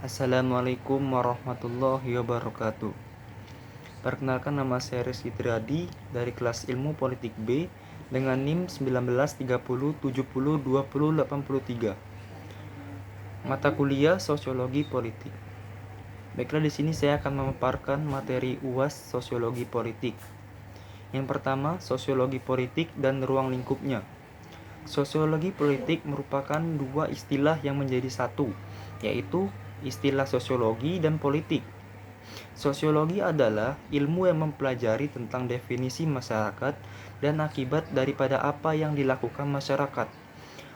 Assalamualaikum warahmatullahi wabarakatuh. Perkenalkan, nama saya Rizky Triadi dari kelas Ilmu Politik B dengan NIM 1930702083. Mata kuliah Sosiologi Politik. Baiklah, di sini saya akan memaparkan materi UAS Sosiologi Politik. Yang pertama, sosiologi politik dan ruang lingkupnya. Sosiologi politik merupakan dua istilah yang menjadi satu, yaitu istilah sosiologi dan politik. Sosiologi adalah ilmu yang mempelajari tentang definisi masyarakat dan akibat daripada apa yang dilakukan masyarakat.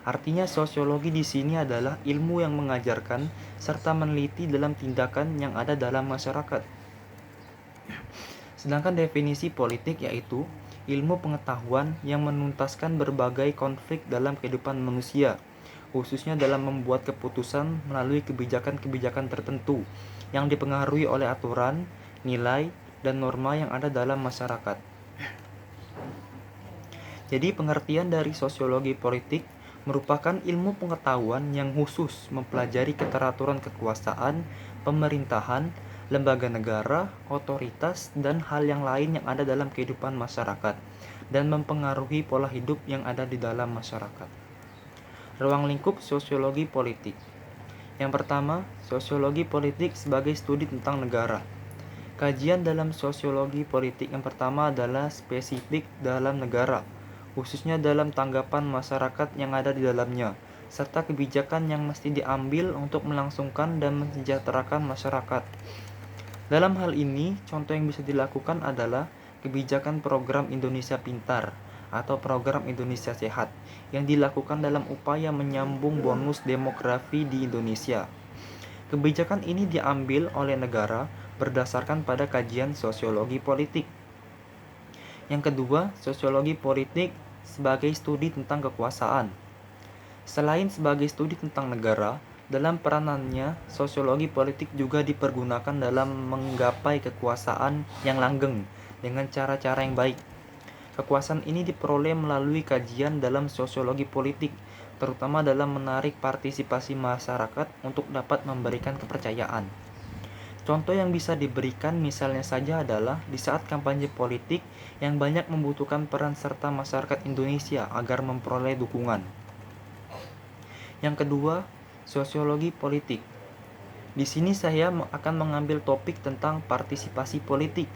Artinya, sosiologi di sini adalah ilmu yang mengajarkan serta meneliti dalam tindakan yang ada dalam masyarakat. Sedangkan definisi politik yaitu ilmu pengetahuan yang menuntaskan berbagai konflik dalam kehidupan manusia, khususnya dalam membuat keputusan melalui kebijakan-kebijakan tertentu yang dipengaruhi oleh aturan, nilai, dan norma yang ada dalam masyarakat. Jadi, pengertian dari sosiologi politik merupakan ilmu pengetahuan yang khusus mempelajari keteraturan kekuasaan, pemerintahan, lembaga negara, otoritas, dan hal yang lain yang ada dalam kehidupan masyarakat dan mempengaruhi pola hidup yang ada di dalam masyarakat. Ruang lingkup sosiologi politik. Yang pertama, sosiologi politik sebagai studi tentang negara. Kajian dalam sosiologi politik yang pertama adalah spesifik dalam negara, khususnya dalam tanggapan masyarakat yang ada di dalamnya, serta kebijakan yang mesti diambil untuk melangsungkan dan mensejahterakan masyarakat. Dalam hal ini, contoh yang bisa dilakukan adalah kebijakan program Indonesia Pintar atau program Indonesia Sehat yang dilakukan dalam upaya menyambung bonus demografi di Indonesia. Kebijakan ini diambil oleh negara berdasarkan pada kajian sosiologi politik. Yang kedua, sosiologi politik sebagai studi tentang kekuasaan. Selain sebagai studi tentang negara, dalam peranannya, sosiologi politik juga dipergunakan dalam menggapai kekuasaan yang langgeng dengan cara-cara yang baik. Kekuasaan ini diperoleh melalui kajian dalam sosiologi politik, terutama dalam menarik partisipasi masyarakat untuk dapat memberikan kepercayaan. Contoh yang bisa diberikan misalnya saja adalah di saat kampanye politik yang banyak membutuhkan peran serta masyarakat Indonesia agar memperoleh dukungan. Yang kedua, sosiologi politik. Di sini saya akan mengambil topik tentang partisipasi politik.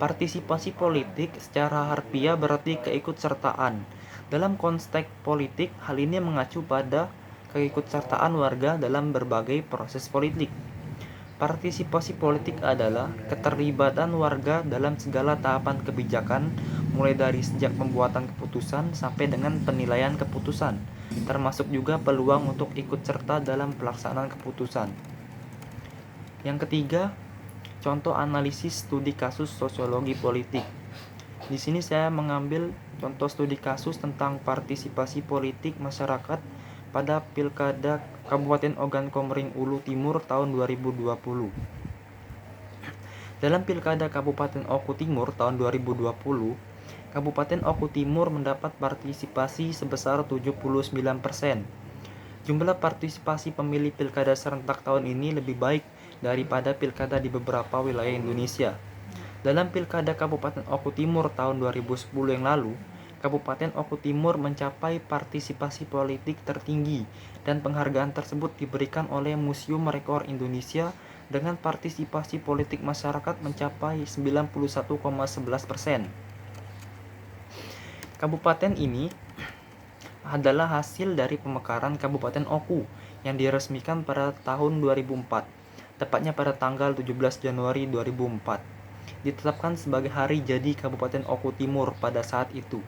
Partisipasi politik secara harfiah berarti keikutsertaan. Dalam konteks politik, hal ini mengacu pada keikutsertaan warga dalam berbagai proses politik. Partisipasi politik adalah keterlibatan warga dalam segala tahapan kebijakan, mulai dari sejak pembuatan keputusan sampai dengan penilaian keputusan, termasuk juga peluang untuk ikut serta dalam pelaksanaan keputusan. Yang ketiga, contoh analisis studi kasus sosiologi politik. Di sini saya mengambil contoh studi kasus tentang partisipasi politik masyarakat pada Pilkada Kabupaten Ogan Komering Ulu Timur tahun 2020. Dalam Pilkada Kabupaten Oku Timur tahun 2020, Kabupaten Oku Timur mendapat partisipasi sebesar 79%. Jumlah partisipasi pemilih pilkada serentak tahun ini lebih baik daripada pilkada di beberapa wilayah Indonesia. Dalam Pilkada Kabupaten Oku Timur tahun 2010 yang lalu, Kabupaten Oku Timur mencapai partisipasi politik tertinggi dan penghargaan tersebut diberikan oleh Museum Rekor Indonesia dengan partisipasi politik masyarakat mencapai 91,11%. Kabupaten ini adalah hasil dari pemekaran Kabupaten Oku yang diresmikan pada tahun 2004, tepatnya pada tanggal 17 Januari 2004. Ditetapkan sebagai hari jadi Kabupaten Oku Timur pada saat itu.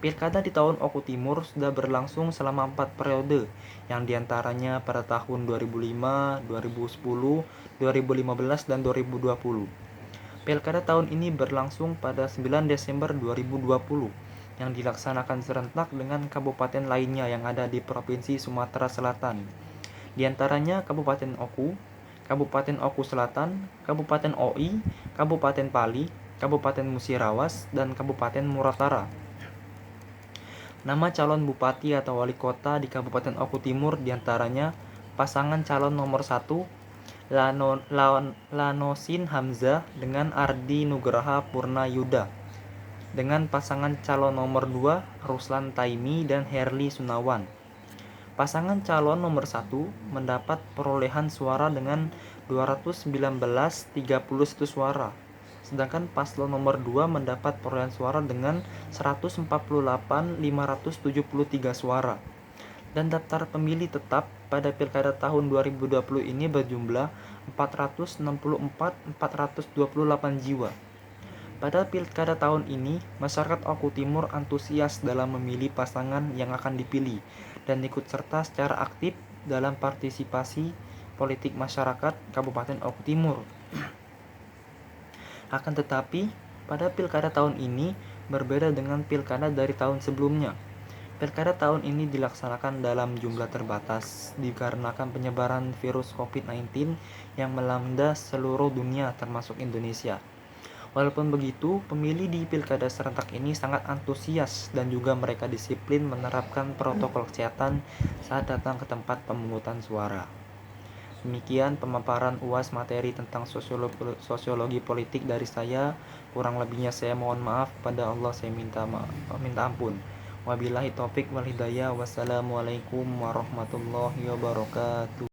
Pilkada di tahun Oku Timur sudah berlangsung selama 4 periode, yang diantaranya pada tahun 2005, 2010, 2015, dan 2020. Pilkada tahun ini berlangsung pada 9 Desember 2020, yang dilaksanakan serentak dengan kabupaten lainnya yang ada di Provinsi Sumatera Selatan. Di antaranya Kabupaten Oku, Kabupaten Oku Selatan, Kabupaten Oi, Kabupaten Pali, Kabupaten Musirawas, dan Kabupaten Muratara. Nama calon bupati atau wali kota di Kabupaten Oku Timur diantaranya pasangan calon nomor 1 Lanosin Hamzah dengan Ardi Nugraha Purnayuda. Dengan pasangan calon nomor 2 Ruslan Taimi dan Herli Sunawan. Pasangan calon nomor 1 mendapat perolehan suara dengan 219,31 suara. Sedangkan paslon nomor 2 mendapat perolehan suara dengan 148.573 suara. Dan daftar pemilih tetap pada Pilkada tahun 2020 ini berjumlah 464.428 jiwa. Pada Pilkada tahun ini, masyarakat Oku Timur antusias dalam memilih pasangan yang akan dipilih dan ikut serta secara aktif dalam partisipasi politik masyarakat Kabupaten Oku Timur. Akan tetapi, pada Pilkada tahun ini berbeda dengan pilkada dari tahun sebelumnya. Pilkada tahun ini dilaksanakan dalam jumlah terbatas dikarenakan penyebaran virus COVID-19 yang melanda seluruh dunia termasuk Indonesia. Walaupun begitu, pemilih di pilkada serentak ini sangat antusias dan juga mereka disiplin menerapkan protokol kesehatan saat datang ke tempat pemungutan suara. Demikian pemaparan UAS materi tentang sosiologi politik dari saya. Kurang lebihnya saya mohon maaf, pada Allah saya minta ampun. Wabillahi taufik wal hidayah. Wassalamualaikum warahmatullahi wabarakatuh.